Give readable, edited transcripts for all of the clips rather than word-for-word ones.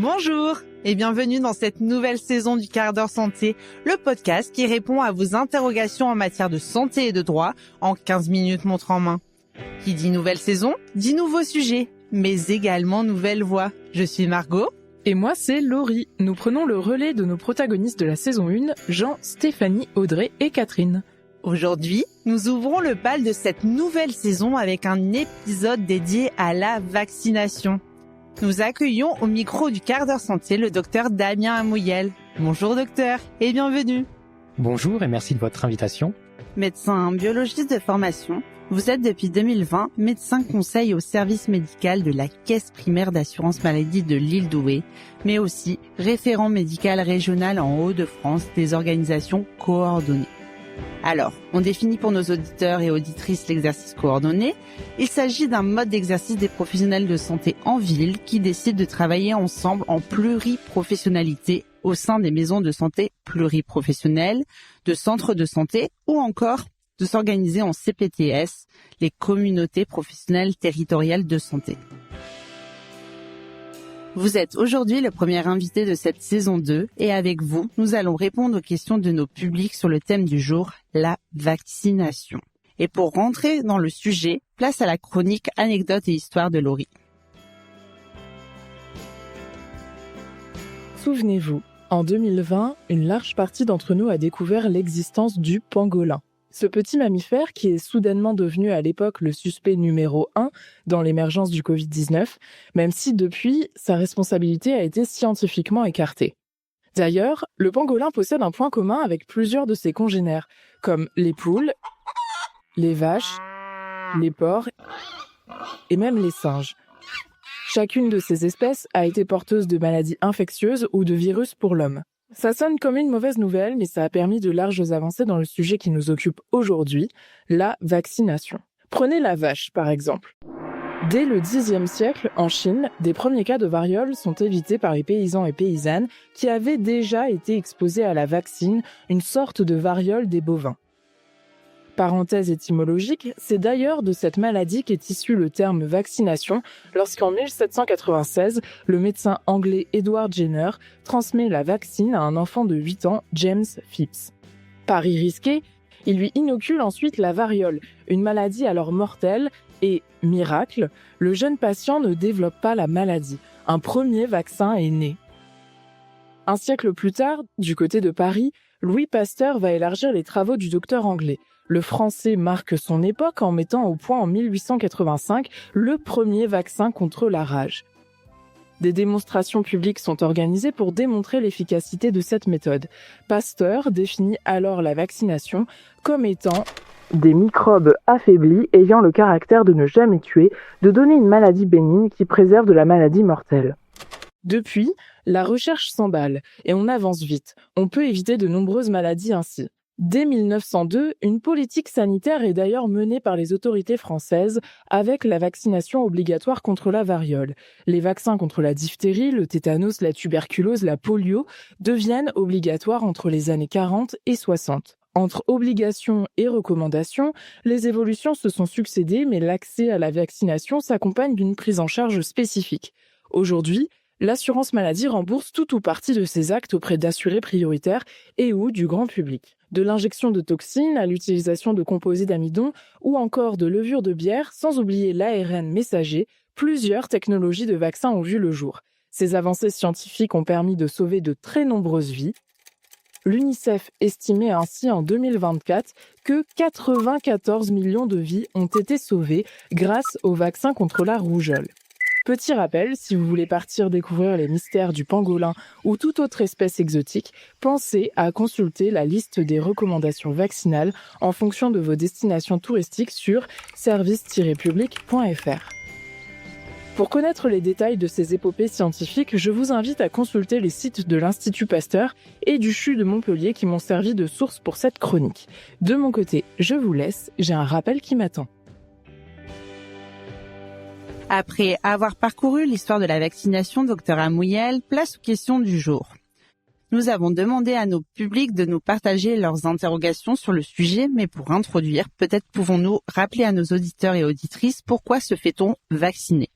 Bonjour et bienvenue dans cette nouvelle saison du Quart d'heure santé, le podcast qui répond à vos interrogations en matière de santé et de droit en 15 minutes montre en main. Qui dit nouvelle saison, dit nouveaux sujets, mais également nouvelles voix. Je suis Margot. Et moi, c'est Laurie. Nous prenons le relais de nos protagonistes de la saison 1, Jean, Stéphanie, Audrey et Catherine. Aujourd'hui, nous ouvrons le bal de cette nouvelle saison avec un épisode dédié à la vaccination. Nous accueillons au micro du Quart d'heure santé le docteur Damien Amouyel. Bonjour docteur et bienvenue. Bonjour et merci de votre invitation. Médecin biologiste de formation, vous êtes depuis 2020 médecin conseil au service médical de la Caisse primaire d'assurance maladie de l'île d'Oué, mais aussi référent médical régional en Hauts-de-France des organisations coordonnées. Alors, on définit pour nos auditeurs et auditrices l'exercice coordonné. Il s'agit d'un mode d'exercice des professionnels de santé en ville qui décident de travailler ensemble en pluriprofessionnalité au sein des maisons de santé pluriprofessionnelles, de centres de santé ou encore de s'organiser en CPTS, les communautés professionnelles territoriales de santé. Vous êtes aujourd'hui le premier invité de cette saison 2 et avec vous, nous allons répondre aux questions de nos publics sur le thème du jour, la vaccination. Et pour rentrer dans le sujet, place à la chronique anecdotes et histoire de Laurie. Souvenez-vous, en 2020, une large partie d'entre nous a découvert l'existence du pangolin. Ce petit mammifère, qui est soudainement devenu à l'époque le suspect numéro 1 dans l'émergence du Covid-19, même si depuis, sa responsabilité a été scientifiquement écartée. D'ailleurs, le pangolin possède un point commun avec plusieurs de ses congénères, comme les poules, les vaches, les porcs et même les singes. Chacune de ces espèces a été porteuse de maladies infectieuses ou de virus pour l'homme. Ça sonne comme une mauvaise nouvelle, mais ça a permis de larges avancées dans le sujet qui nous occupe aujourd'hui, la vaccination. Prenez la vache, par exemple. Dès le Xe siècle, en Chine, des premiers cas de variole sont évités par les paysans et paysannes qui avaient déjà été exposés à la vaccine, une sorte de variole des bovins. Parenthèse étymologique, c'est d'ailleurs de cette maladie qu'est issu le terme vaccination lorsqu'en 1796, le médecin anglais Edward Jenner transmet la vaccine à un enfant de 8 ans, James Phipps. Pari risqué, il lui inocule ensuite la variole, une maladie alors mortelle et, miracle, le jeune patient ne développe pas la maladie. Un premier vaccin est né. Un siècle plus tard, du côté de Paris, Louis Pasteur va élargir les travaux du docteur anglais. Le français marque son époque en mettant au point en 1885 le premier vaccin contre la rage. Des démonstrations publiques sont organisées pour démontrer l'efficacité de cette méthode. Pasteur définit alors la vaccination comme étant des microbes affaiblis ayant le caractère de ne jamais tuer, de donner une maladie bénigne qui préserve de la maladie mortelle. Depuis, la recherche s'emballe et on avance vite. On peut éviter de nombreuses maladies ainsi. Dès 1902, une politique sanitaire est d'ailleurs menée par les autorités françaises avec la vaccination obligatoire contre la variole. Les vaccins contre la diphtérie, le tétanos, la tuberculose, la polio deviennent obligatoires entre les années 40 et 60. Entre obligations et recommandations, les évolutions se sont succédées, mais l'accès à la vaccination s'accompagne d'une prise en charge spécifique. Aujourd'hui, l'assurance maladie rembourse tout ou partie de ses actes auprès d'assurés prioritaires et ou du grand public. De l'injection de toxines à l'utilisation de composés d'amidon ou encore de levure de bière, sans oublier l'ARN messager, plusieurs technologies de vaccins ont vu le jour. Ces avancées scientifiques ont permis de sauver de très nombreuses vies. L'UNICEF estimait ainsi en 2024 que 94 millions de vies ont été sauvées grâce aux vaccins contre la rougeole. Petit rappel, si vous voulez partir découvrir les mystères du pangolin ou toute autre espèce exotique, pensez à consulter la liste des recommandations vaccinales en fonction de vos destinations touristiques sur service-public.fr. Pour connaître les détails de ces épopées scientifiques, je vous invite à consulter les sites de l'Institut Pasteur et du CHU de Montpellier qui m'ont servi de source pour cette chronique. De mon côté, je vous laisse, j'ai un rappel qui m'attend. Après avoir parcouru l'histoire de la vaccination, docteur Amouyel, place aux questions du jour. Nous avons demandé à nos publics de nous partager leurs interrogations sur le sujet, mais pour introduire, peut-être pouvons-nous rappeler à nos auditeurs et auditrices pourquoi se fait-on vacciner ?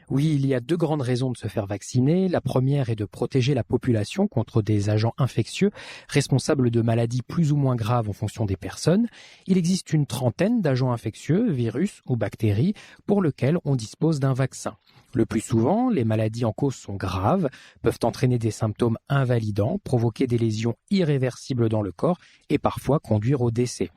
Oui, il y a deux grandes raisons de se faire vacciner. La première est de protéger la population contre des agents infectieux responsables de maladies plus ou moins graves en fonction des personnes. Il existe une trentaine d'agents infectieux, virus ou bactéries, pour lesquels on dispose d'un vaccin. Le plus souvent, les maladies en cause sont graves, peuvent entraîner des symptômes invalidants, provoquer des lésions irréversibles dans le corps et parfois conduire au décès.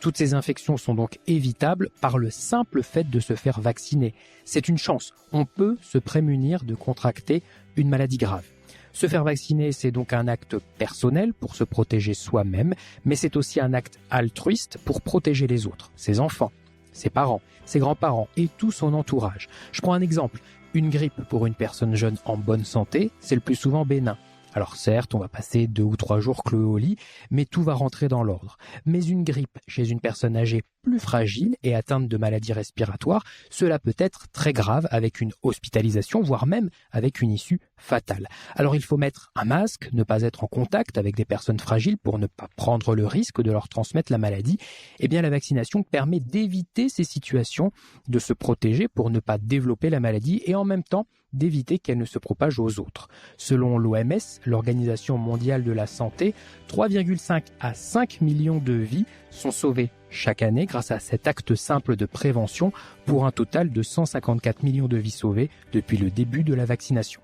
Toutes ces infections sont donc évitables par le simple fait de se faire vacciner. C'est une chance. On peut se prémunir de contracter une maladie grave. Se faire vacciner, c'est donc un acte personnel pour se protéger soi-même, mais c'est aussi un acte altruiste pour protéger les autres, ses enfants, ses parents, ses grands-parents et tout son entourage. Je prends un exemple. Une grippe pour une personne jeune en bonne santé, c'est le plus souvent bénin. Alors certes, on va passer 2 ou 3 jours cloué au lit, mais tout va rentrer dans l'ordre. Mais une grippe chez une personne âgée plus fragile et atteinte de maladies respiratoires, cela peut être très grave avec une hospitalisation, voire même avec une issue fatale. Alors il faut mettre un masque, ne pas être en contact avec des personnes fragiles pour ne pas prendre le risque de leur transmettre la maladie. Eh bien la vaccination permet d'éviter ces situations, de se protéger pour ne pas développer la maladie et en même temps d'éviter qu'elle ne se propage aux autres. Selon l'OMS, l'Organisation mondiale de la santé, 3,5 à 5 millions de vies sont sauvées chaque année grâce à cet acte simple de prévention pour un total de 154 millions de vies sauvées depuis le début de la vaccination.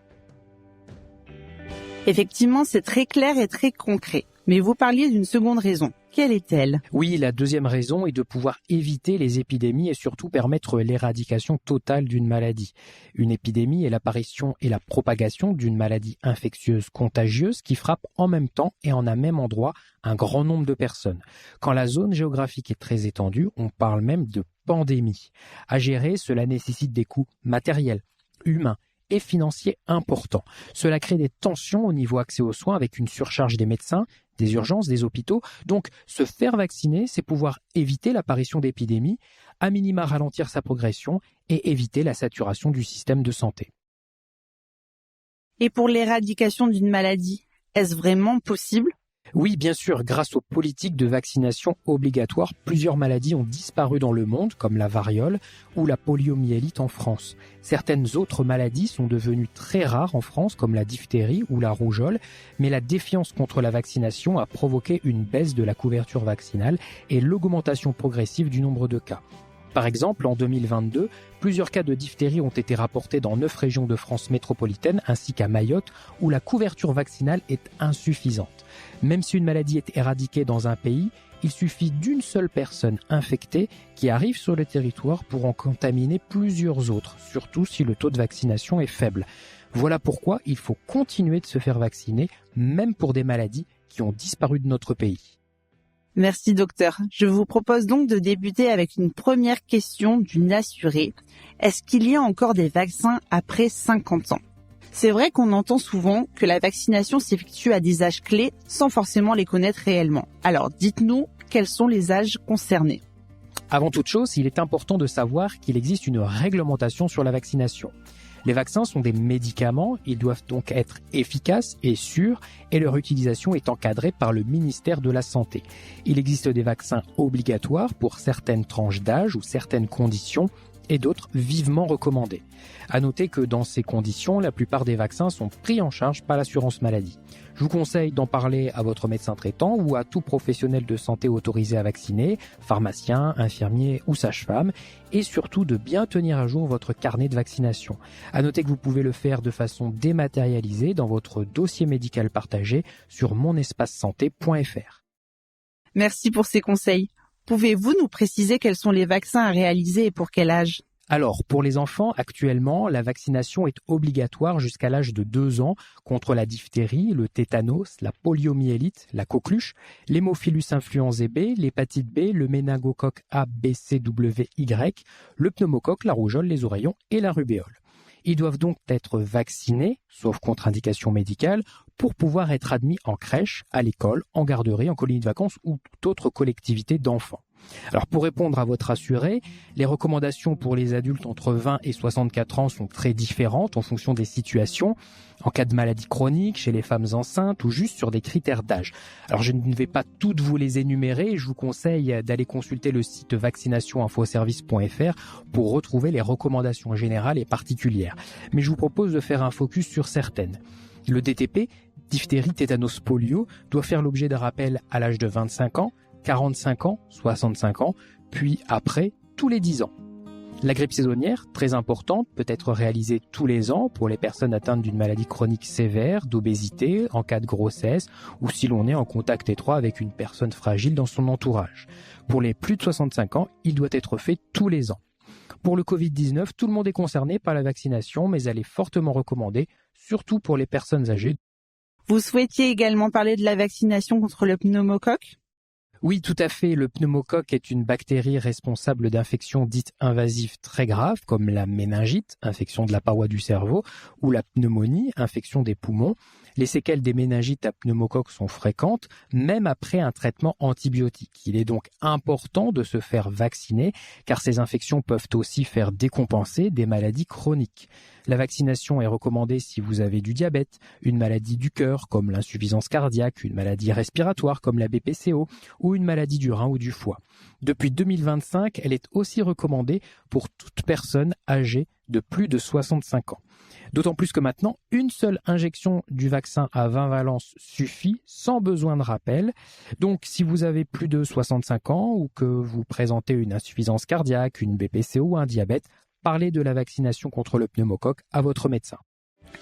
Effectivement, c'est très clair et très concret. Mais vous parliez d'une seconde raison. Quelle est-elle ? Oui, la deuxième raison est de pouvoir éviter les épidémies et surtout permettre l'éradication totale d'une maladie. Une épidémie est l'apparition et la propagation d'une maladie infectieuse contagieuse qui frappe en même temps et en un même endroit un grand nombre de personnes. Quand la zone géographique est très étendue, on parle même de pandémie. À gérer, cela nécessite des coûts matériels, humains et financiers importants. Cela crée des tensions au niveau accès aux soins avec une surcharge des médecins, des urgences, des hôpitaux. Donc, se faire vacciner, c'est pouvoir éviter l'apparition d'épidémies, à minima ralentir sa progression et éviter la saturation du système de santé. Et pour l'éradication d'une maladie, est-ce vraiment possible ? Oui, bien sûr, grâce aux politiques de vaccination obligatoires, plusieurs maladies ont disparu dans le monde, comme la variole ou la poliomyélite en France. Certaines autres maladies sont devenues très rares en France, comme la diphtérie ou la rougeole, mais la défiance contre la vaccination a provoqué une baisse de la couverture vaccinale et l'augmentation progressive du nombre de cas. Par exemple, en 2022, plusieurs cas de diphtérie ont été rapportés dans 9 régions de France métropolitaine ainsi qu'à Mayotte où la couverture vaccinale est insuffisante. Même si une maladie est éradiquée dans un pays, il suffit d'une seule personne infectée qui arrive sur le territoire pour en contaminer plusieurs autres, surtout si le taux de vaccination est faible. Voilà pourquoi il faut continuer de se faire vacciner, même pour des maladies qui ont disparu de notre pays. Merci docteur. Je vous propose donc de débuter avec une première question d'une assurée. Est-ce qu'il y a encore des vaccins après 50 ans ? C'est vrai qu'on entend souvent que la vaccination s'effectue à des âges clés sans forcément les connaître réellement. Alors dites-nous, quels sont les âges concernés ? Avant toute chose, il est important de savoir qu'il existe une réglementation sur la vaccination. Les vaccins sont des médicaments, ils doivent donc être efficaces et sûrs et leur utilisation est encadrée par le ministère de la Santé. Il existe des vaccins obligatoires pour certaines tranches d'âge ou certaines conditions et d'autres vivement recommandés. À noter que dans ces conditions, la plupart des vaccins sont pris en charge par l'assurance maladie. Je vous conseille d'en parler à votre médecin traitant ou à tout professionnel de santé autorisé à vacciner, pharmacien, infirmier ou sage-femme, et surtout de bien tenir à jour votre carnet de vaccination. À noter que vous pouvez le faire de façon dématérialisée dans votre dossier médical partagé sur monespacesanté.fr. Merci pour ces conseils. Pouvez-vous nous préciser quels sont les vaccins à réaliser et pour quel âge ? Alors, pour les enfants, actuellement, la vaccination est obligatoire jusqu'à l'âge de 2 ans contre la diphtérie, le tétanos, la poliomyélite, la coqueluche, l'hémophilus influenzae B, l'hépatite B, le méningocoque A, B, C, W, Y, le pneumocoque, la rougeole, les oreillons et la rubéole. Ils doivent donc être vaccinés, sauf contre-indication médicale, pour pouvoir être admis en crèche, à l'école, en garderie, en colonie de vacances ou toute autre collectivité d'enfants. Alors pour répondre à votre assuré, les recommandations pour les adultes entre 20 et 64 ans sont très différentes en fonction des situations, en cas de maladie chronique, chez les femmes enceintes ou juste sur des critères d'âge. Alors je ne vais pas toutes vous les énumérer, je vous conseille d'aller consulter le site vaccinationinfoservice.fr pour retrouver les recommandations générales et particulières. Mais je vous propose de faire un focus sur certaines. Le DTP, diphtérie, tétanos, polio, doit faire l'objet d'un rappel à l'âge de 25 ans, 45 ans, 65 ans, puis après, tous les 10 ans. La grippe saisonnière, très importante, peut être réalisée tous les ans pour les personnes atteintes d'une maladie chronique sévère, d'obésité, en cas de grossesse, ou si l'on est en contact étroit avec une personne fragile dans son entourage. Pour les plus de 65 ans, il doit être fait tous les ans. Pour le Covid-19, tout le monde est concerné par la vaccination, mais elle est fortement recommandée, surtout pour les personnes âgées. Vous souhaitiez également parler de la vaccination contre le pneumocoque ? Oui, tout à fait. Le pneumocoque est une bactérie responsable d'infections dites invasives très graves, comme la méningite, infection de la paroi du cerveau, ou la pneumonie, infection des poumons. Les séquelles des méningites à pneumocoque sont fréquentes, même après un traitement antibiotique. Il est donc important de se faire vacciner, car ces infections peuvent aussi faire décompenser des maladies chroniques. La vaccination est recommandée si vous avez du diabète, une maladie du cœur comme l'insuffisance cardiaque, une maladie respiratoire comme la BPCO ou une maladie du rein ou du foie. Depuis 2025, elle est aussi recommandée pour toute personne âgée de plus de 65 ans. D'autant plus que maintenant, une seule injection du vaccin à 20 valences suffit sans besoin de rappel. Donc si vous avez plus de 65 ans ou que vous présentez une insuffisance cardiaque, une BPCO ou un diabète, parlez de la vaccination contre le pneumocoque à votre médecin.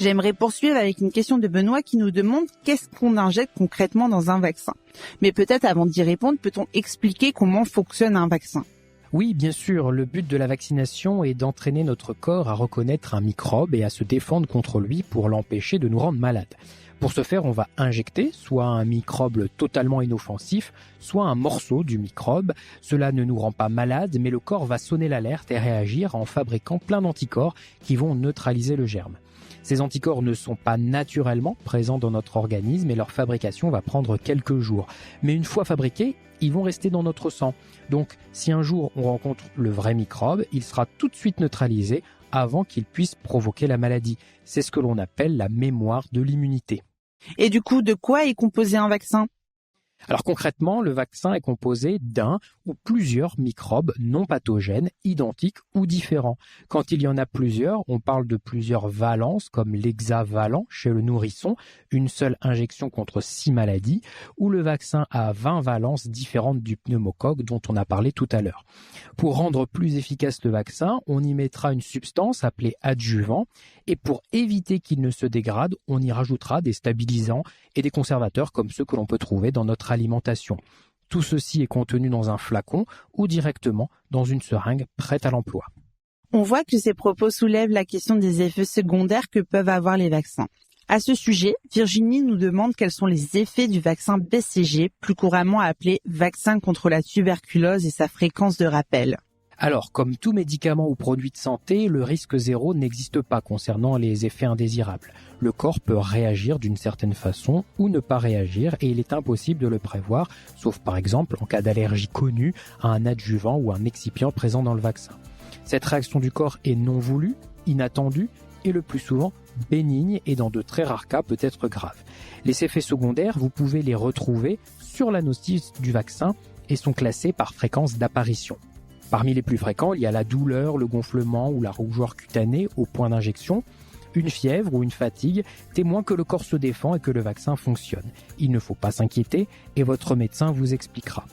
J'aimerais poursuivre avec une question de Benoît qui nous demande qu'est-ce qu'on injecte concrètement dans un vaccin. Mais peut-être avant d'y répondre, peut-on expliquer comment fonctionne un vaccin ? Oui, bien sûr, le but de la vaccination est d'entraîner notre corps à reconnaître un microbe et à se défendre contre lui pour l'empêcher de nous rendre malades. Pour ce faire, on va injecter soit un microbe totalement inoffensif, soit un morceau du microbe. Cela ne nous rend pas malades, mais le corps va sonner l'alerte et réagir en fabriquant plein d'anticorps qui vont neutraliser le germe. Ces anticorps ne sont pas naturellement présents dans notre organisme et leur fabrication va prendre quelques jours. Mais une fois fabriqués, ils vont rester dans notre sang. Donc, si un jour on rencontre le vrai microbe, il sera tout de suite neutralisé avant qu'il puisse provoquer la maladie. C'est ce que l'on appelle la mémoire de l'immunité. Et du coup, de quoi est composé un vaccin ? Alors concrètement, le vaccin est composé d'un ou plusieurs microbes non pathogènes, identiques ou différents. Quand il y en a plusieurs, on parle de plusieurs valences, comme l'hexavalent chez le nourrisson, une seule injection contre 6 maladies, ou le vaccin à 20 valences différentes du pneumocoque dont on a parlé tout à l'heure. Pour rendre plus efficace le vaccin, on y mettra une substance appelée adjuvant, et pour éviter qu'il ne se dégrade, on y rajoutera des stabilisants et des conservateurs comme ceux que l'on peut trouver dans notre alimentation. Tout ceci est contenu dans un flacon ou directement dans une seringue prête à l'emploi. On voit que ces propos soulèvent la question des effets secondaires que peuvent avoir les vaccins. À ce sujet, Virginie nous demande quels sont les effets du vaccin BCG, plus couramment appelé vaccin contre la tuberculose, et sa fréquence de rappel. Alors, comme tout médicament ou produit de santé, le risque zéro n'existe pas concernant les effets indésirables. Le corps peut réagir d'une certaine façon ou ne pas réagir et il est impossible de le prévoir, sauf par exemple en cas d'allergie connue à un adjuvant ou un excipient présent dans le vaccin. Cette réaction du corps est non voulue, inattendue et le plus souvent bénigne et dans de très rares cas peut être grave. Les effets secondaires, vous pouvez les retrouver sur la notice du vaccin et sont classés par fréquence d'apparition. Parmi les plus fréquents, il y a la douleur, le gonflement ou la rougeur cutanée au point d'injection, une fièvre ou une fatigue, témoin que le corps se défend et que le vaccin fonctionne. Il ne faut pas s'inquiéter et votre médecin vous expliquera.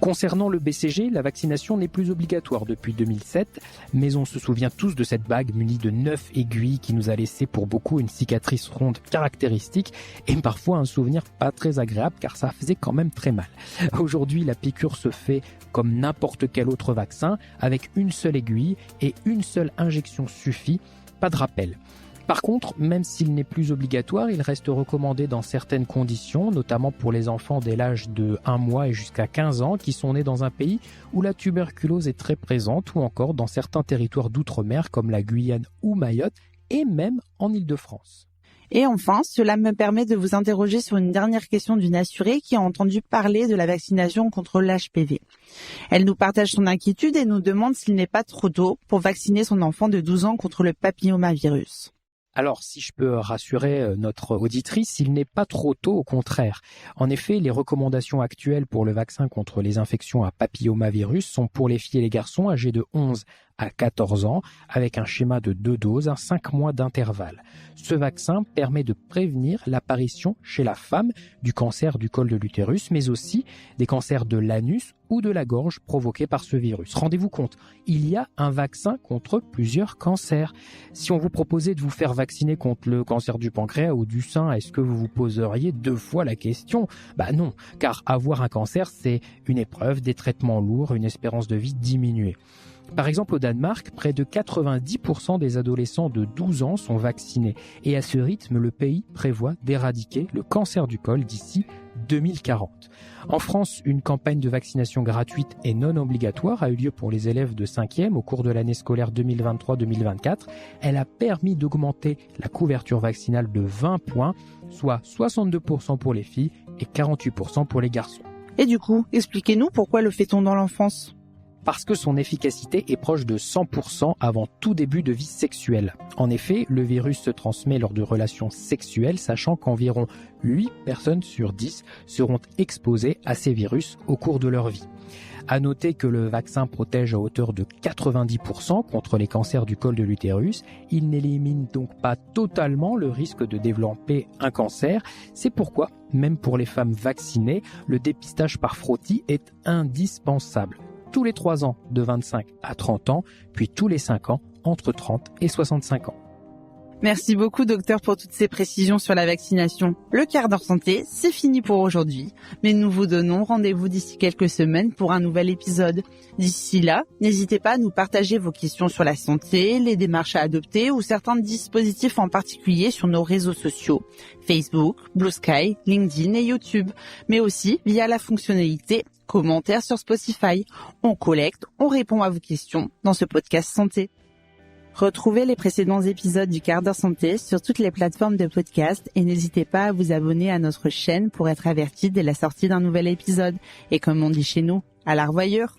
Concernant le BCG, la vaccination n'est plus obligatoire depuis 2007, mais on se souvient tous de cette bague munie de 9 aiguilles qui nous a laissé pour beaucoup une cicatrice ronde caractéristique et parfois un souvenir pas très agréable car ça faisait quand même très mal. Aujourd'hui, la piqûre se fait comme n'importe quel autre vaccin avec une seule aiguille et une seule injection suffit, pas de rappel. Par contre, même s'il n'est plus obligatoire, il reste recommandé dans certaines conditions, notamment pour les enfants dès l'âge de 1 mois et jusqu'à 15 ans qui sont nés dans un pays où la tuberculose est très présente ou encore dans certains territoires d'outre-mer comme la Guyane ou Mayotte et même en Île-de-France. Et enfin, cela me permet de vous interroger sur une dernière question d'une assurée qui a entendu parler de la vaccination contre l'HPV. Elle nous partage son inquiétude et nous demande s'il n'est pas trop tôt pour vacciner son enfant de 12 ans contre le papillomavirus. Alors, si je peux rassurer notre auditrice, il n'est pas trop tôt, au contraire. En effet, les recommandations actuelles pour le vaccin contre les infections à papillomavirus sont pour les filles et les garçons âgés de 11 à 14 ans, avec un schéma de 2 doses à 5 mois d'intervalle. Ce vaccin permet de prévenir l'apparition chez la femme du cancer du col de l'utérus, mais aussi des cancers de l'anus ou de la gorge provoqués par ce virus. Rendez-vous compte, il y a un vaccin contre plusieurs cancers. Si on vous proposait de vous faire vacciner contre le cancer du pancréas ou du sein, est-ce que vous vous poseriez 2 fois la question ? Non, car avoir un cancer, c'est une épreuve, des traitements lourds, une espérance de vie diminuée. Par exemple, au Danemark, près de 90% des adolescents de 12 ans sont vaccinés. Et à ce rythme, le pays prévoit d'éradiquer le cancer du col d'ici 2040. En France, une campagne de vaccination gratuite et non obligatoire a eu lieu pour les élèves de 5e au cours de l'année scolaire 2023-2024. Elle a permis d'augmenter la couverture vaccinale de 20 points, soit 62% pour les filles et 48% pour les garçons. Et du coup, expliquez-nous pourquoi le fait-on dans l'enfance ? Parce que son efficacité est proche de 100% avant tout début de vie sexuelle. En effet, le virus se transmet lors de relations sexuelles, sachant qu'environ 8 personnes sur 10 seront exposées à ces virus au cours de leur vie. À noter que le vaccin protège à hauteur de 90% contre les cancers du col de l'utérus. Il n'élimine donc pas totalement le risque de développer un cancer. C'est pourquoi, même pour les femmes vaccinées, le dépistage par frottis est indispensable. Tous les 3 ans de 25 à 30 ans, puis tous les 5 ans entre 30 et 65 ans. Merci beaucoup, docteur, pour toutes ces précisions sur la vaccination. Le quart d'heure santé, c'est fini pour aujourd'hui. Mais nous vous donnons rendez-vous d'ici quelques semaines pour un nouvel épisode. D'ici là, n'hésitez pas à nous partager vos questions sur la santé, les démarches à adopter ou certains dispositifs en particulier sur nos réseaux sociaux. Facebook, Blue Sky, LinkedIn et YouTube. Mais aussi via la fonctionnalité commentaires sur Spotify. On collecte, on répond à vos questions dans ce podcast santé. Retrouvez les précédents épisodes du quart d'heure santé sur toutes les plateformes de podcast et n'hésitez pas à vous abonner à notre chaîne pour être averti dès la sortie d'un nouvel épisode. Et comme on dit chez nous, à la revoyure.